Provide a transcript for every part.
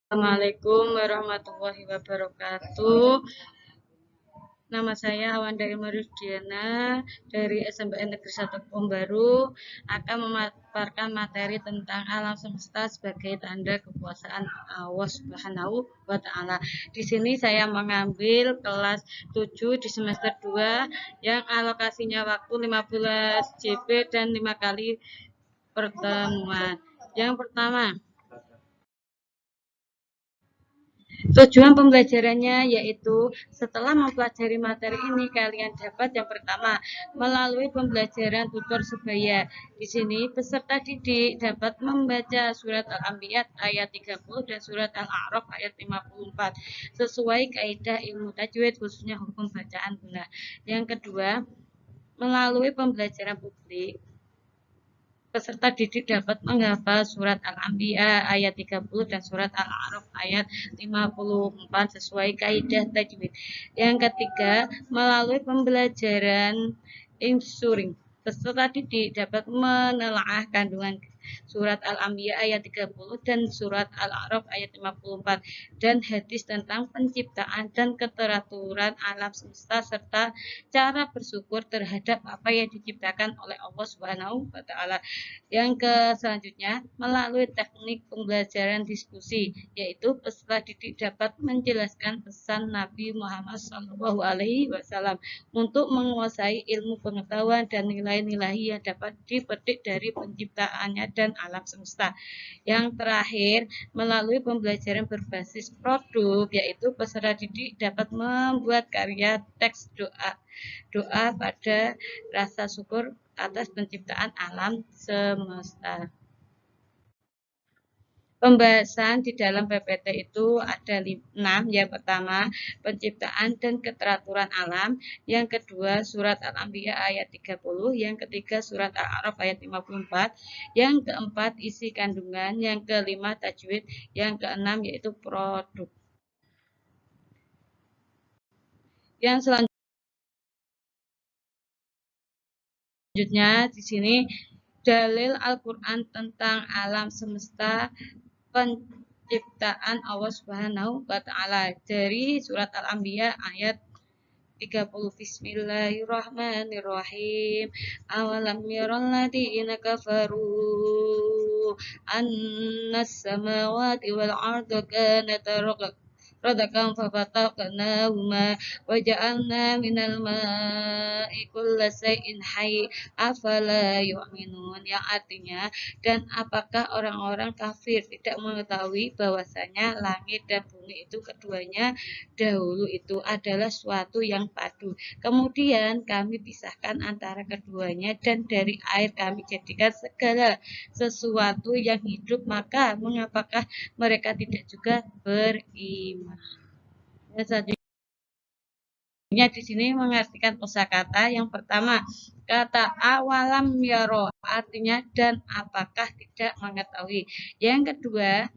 Assalamualaikum warahmatullahi wabarakatuh. Nama saya Wanda Ilmarudiana dari SMPN Negeri 1 Pembaru akan memaparkan materi tentang alam semesta sebagai tanda kekuasaan Allah Subhanahu wa taala. Di sini saya mengambil kelas 7 di semester 2 yang alokasinya waktu 15 JP dan 5 kali pertemuan. Yang pertama, tujuan pembelajarannya yaitu setelah mempelajari materi ini kalian dapat yang pertama melalui pembelajaran tutor sebaya. Di sini peserta didik dapat membaca surat Al-Anbiya ayat 30 dan surat Al-A'raf ayat 54 sesuai kaidah ilmu tajwid khususnya hukum bacaan guna. Yang kedua, melalui pembelajaran publik peserta didik dapat menghafal surat Al-Anbiya ayat 30 dan surat Al-A'raf ayat 54 sesuai kaidah tajwid. Yang ketiga, melalui pembelajaran insuring, peserta didik dapat menelaah kandungan surat Al-Anbiya ayat 30 dan surat Al-A'raf ayat 54 dan hadis tentang penciptaan dan keteraturan alam semesta serta cara bersyukur terhadap apa yang diciptakan oleh Allah Subhanahu wa taala. Selanjutnya, melalui teknik pembelajaran diskusi, yaitu peserta didik dapat menjelaskan pesan Nabi Muhammad SAW untuk menguasai ilmu pengetahuan dan nilai-nilai yang dapat dipetik dari penciptaannya dan alam semesta. Yang terakhir, melalui pembelajaran berbasis produk, yaitu peserta didik dapat membuat karya teks doa pada rasa syukur atas penciptaan alam semesta. Pembahasan di dalam PPT itu ada 6. Yang pertama, penciptaan dan keteraturan alam. Yang kedua, surat Al-Anbiya ayat 30. Yang ketiga, surat Al-A'raf ayat 54. Yang keempat, isi kandungan. Yang kelima, tajwid. Yang keenam, yaitu produk. Yang selanjutnya di sini dalil Al-Quran tentang alam semesta penciptaan Allah Subhanahu wa taala dari surat Al-Anbiya ayat 30. Bismillahirrahmanirrahim. Awalam yaral ladzina kafaru annas samawati wal arda kanata radakan fafataqnahuma wa ja'alna minal ma'i kulla shay'in hayy afala yu'minun, yang artinya, dan apakah orang-orang kafir tidak mengetahui bahwasanya langit dan bumi itu keduanya dahulu itu adalah suatu yang padu, kemudian kami pisahkan antara keduanya dan dari air kami jadikan segala sesuatu yang hidup, maka mengapakah mereka tidak juga beriman. Selanjutnya di sini mengartikan kosakata yang pertama, kata awalam yaro artinya dan apakah tidak mengetahui. Yang kedua,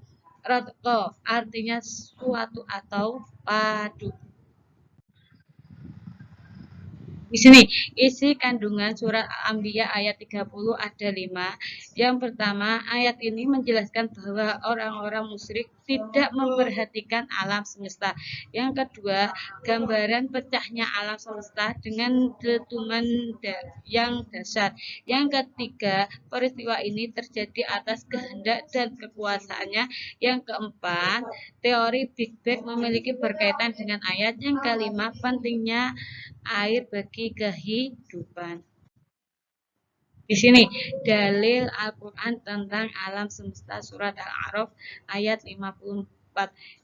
rotko artinya suatu atau padu. Di sini isi kandungan surat Al-Anbiya ayat 30 ada 5. Yang pertama, ayat ini menjelaskan bahwa orang-orang musyrik tidak memperhatikan alam semesta. Yang kedua, gambaran pecahnya alam semesta dengan dentuman yang dahsyat. Yang ketiga, peristiwa ini terjadi atas kehendak dan kekuasaannya. Yang keempat, teori Big Bang memiliki berkaitan dengan ayat. Yang kelima, pentingnya air bagi kehidupan. Di sini dalil Al-Quran tentang alam semesta surat Al-A'raf ayat 54.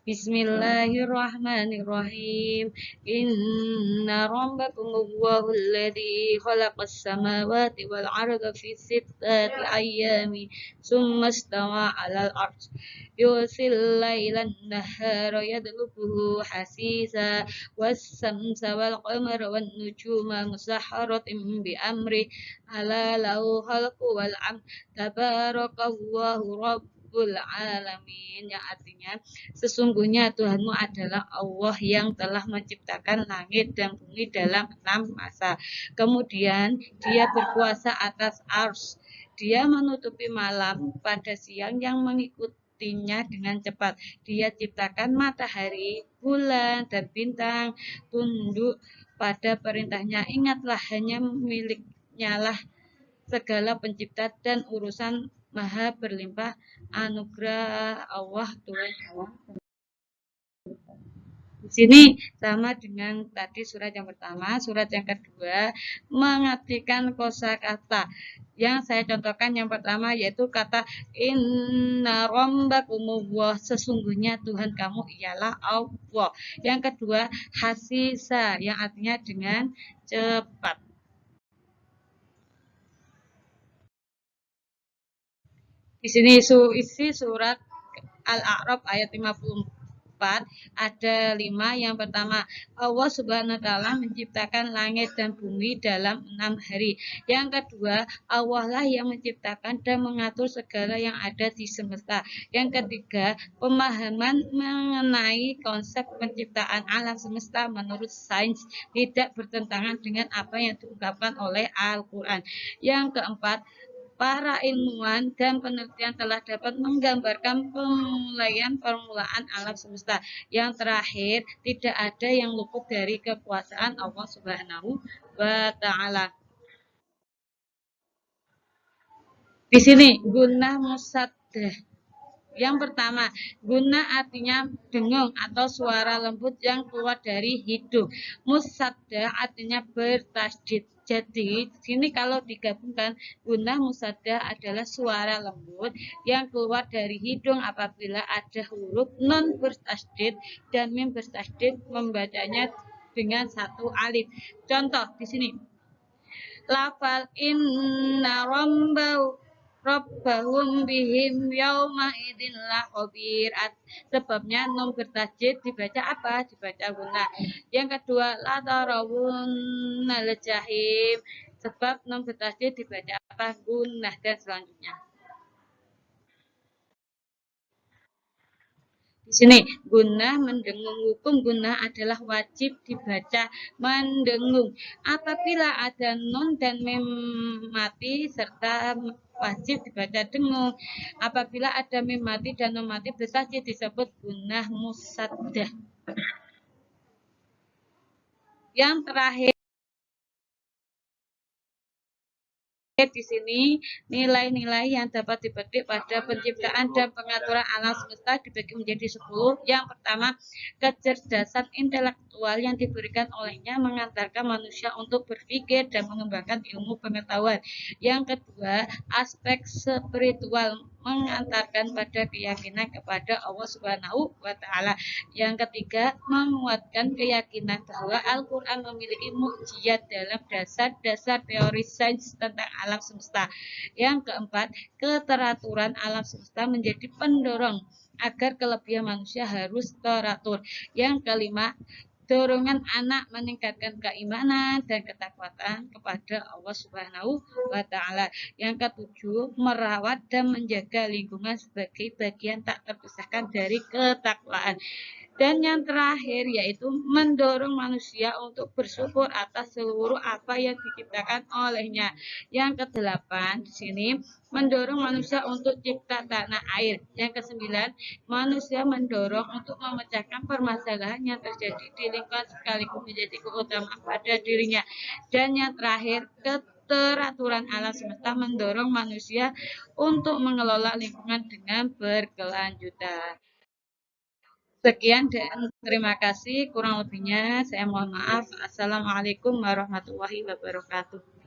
Bismillahirrahmanirrahim. Inna rabbakum Allahu alladzi khalaqas samawati wal arda fi sittati ayyamin tsumma istawa 'alal 'arsy yusil lailan nahara yadlubuhu hasisa was-samsa wal qamara wan nujuma musahharatin bi amri ala lahu khalqu wal am tabarakallahu rabbul alamin, yang artinya sesungguhnya Tuhanmu adalah Allah yang telah menciptakan langit dan bumi dalam 6 masa, kemudian dia berkuasa atas ars, dia menutupi malam pada siang yang mengikutinya dengan cepat. Dia ciptakan matahari, bulan, dan bintang, tunduk pada perintahnya. Ingatlah, hanya miliknya lah segala pencipta dan urusan maha berlimpah anugerah Allah Tuhan Allah. Di sini sama dengan tadi surat yang pertama, surat yang kedua mengartikan kosakata. Yang saya contohkan yang pertama yaitu kata inna rabbakumullah, sesungguhnya Tuhan kamu ialah Allah. Yang kedua hasisa yang artinya dengan cepat. Di sini isi surat Al-A'raf ayat 54 ada 5. Yang pertama, Allah Subhanahu wa taala menciptakan langit dan bumi dalam 6 hari. Yang kedua, Allah lah yang menciptakan dan mengatur segala yang ada di semesta. Yang ketiga, pemahaman mengenai konsep penciptaan alam semesta menurut sains tidak bertentangan dengan apa yang diungkapkan oleh Al-Qur'an. Yang keempat, para ilmuwan dan penelitian telah dapat menggambarkan permulaan alam semesta. Yang terakhir, tidak ada yang luput dari kekuasaan Allah Subhanahu wa taala. Di sini guna musaddah. Yang pertama, guna artinya dengung atau suara lembut yang keluar dari hidung. Musadda artinya bertasdid. Jadi, di sini kalau digabungkan, guna musadda adalah suara lembut yang keluar dari hidung apabila ada huruf non bertasdid dan mim bertasdid, membacanya dengan satu alif. Contoh di sini, lafal inna rabbahum bihim yauma idin lakhabir. Sebabnya nun bertajid dibaca apa? Dibaca guna. Yang kedua, la tarawun jahim. Sebab nun bertajid dibaca apa? Gunah. Dan selanjutnya. Di sini guna mendengung, hukum guna adalah wajib dibaca mendengung. Apabila ada nun dan mem mati serta wajib dibaca dengung. Apabila ada mem mati dan nun mati bertasjid disebut gunah musaddah. Yang terakhir di sini nilai-nilai yang dapat dipetik pada penciptaan dan pengaturan alam semesta dibagi menjadi 10. Yang pertama, kecerdasan intelektual yang diberikan olehnya mengantarkan manusia untuk berpikir dan mengembangkan ilmu pengetahuan. Yang kedua, aspek spiritual mengantarkan pada keyakinan kepada Allah Subhanahu wa taala. Yang ketiga, menguatkan keyakinan bahwa Al-Qur'an memiliki mukjizat dalam dasar-dasar teori sains tentang alam semesta. Yang keempat, keteraturan alam semesta menjadi pendorong agar kelebihan manusia harus teratur. Yang kelima, dorongan anak meningkatkan keimanan dan ketakwaan kepada Allah Subhanahu wa taala. Yang ketujuh, merawat dan menjaga lingkungan sebagai bagian tak terpisahkan dari ketakwaan. Dan yang terakhir yaitu mendorong manusia untuk bersyukur atas seluruh apa yang diciptakan olehnya. Yang kedelapan di sini mendorong manusia untuk cipta tanah air. Yang kesembilan, manusia mendorong untuk memecahkan permasalahan yang terjadi di lingkungan sekaligus menjadi keutamaan pada dirinya. Dan yang terakhir, keteraturan alam semesta mendorong manusia untuk mengelola lingkungan dengan berkelanjutan. Sekian dan terima kasih. Kurang lebihnya saya mohon maaf. Assalamualaikum warahmatullahi wabarakatuh.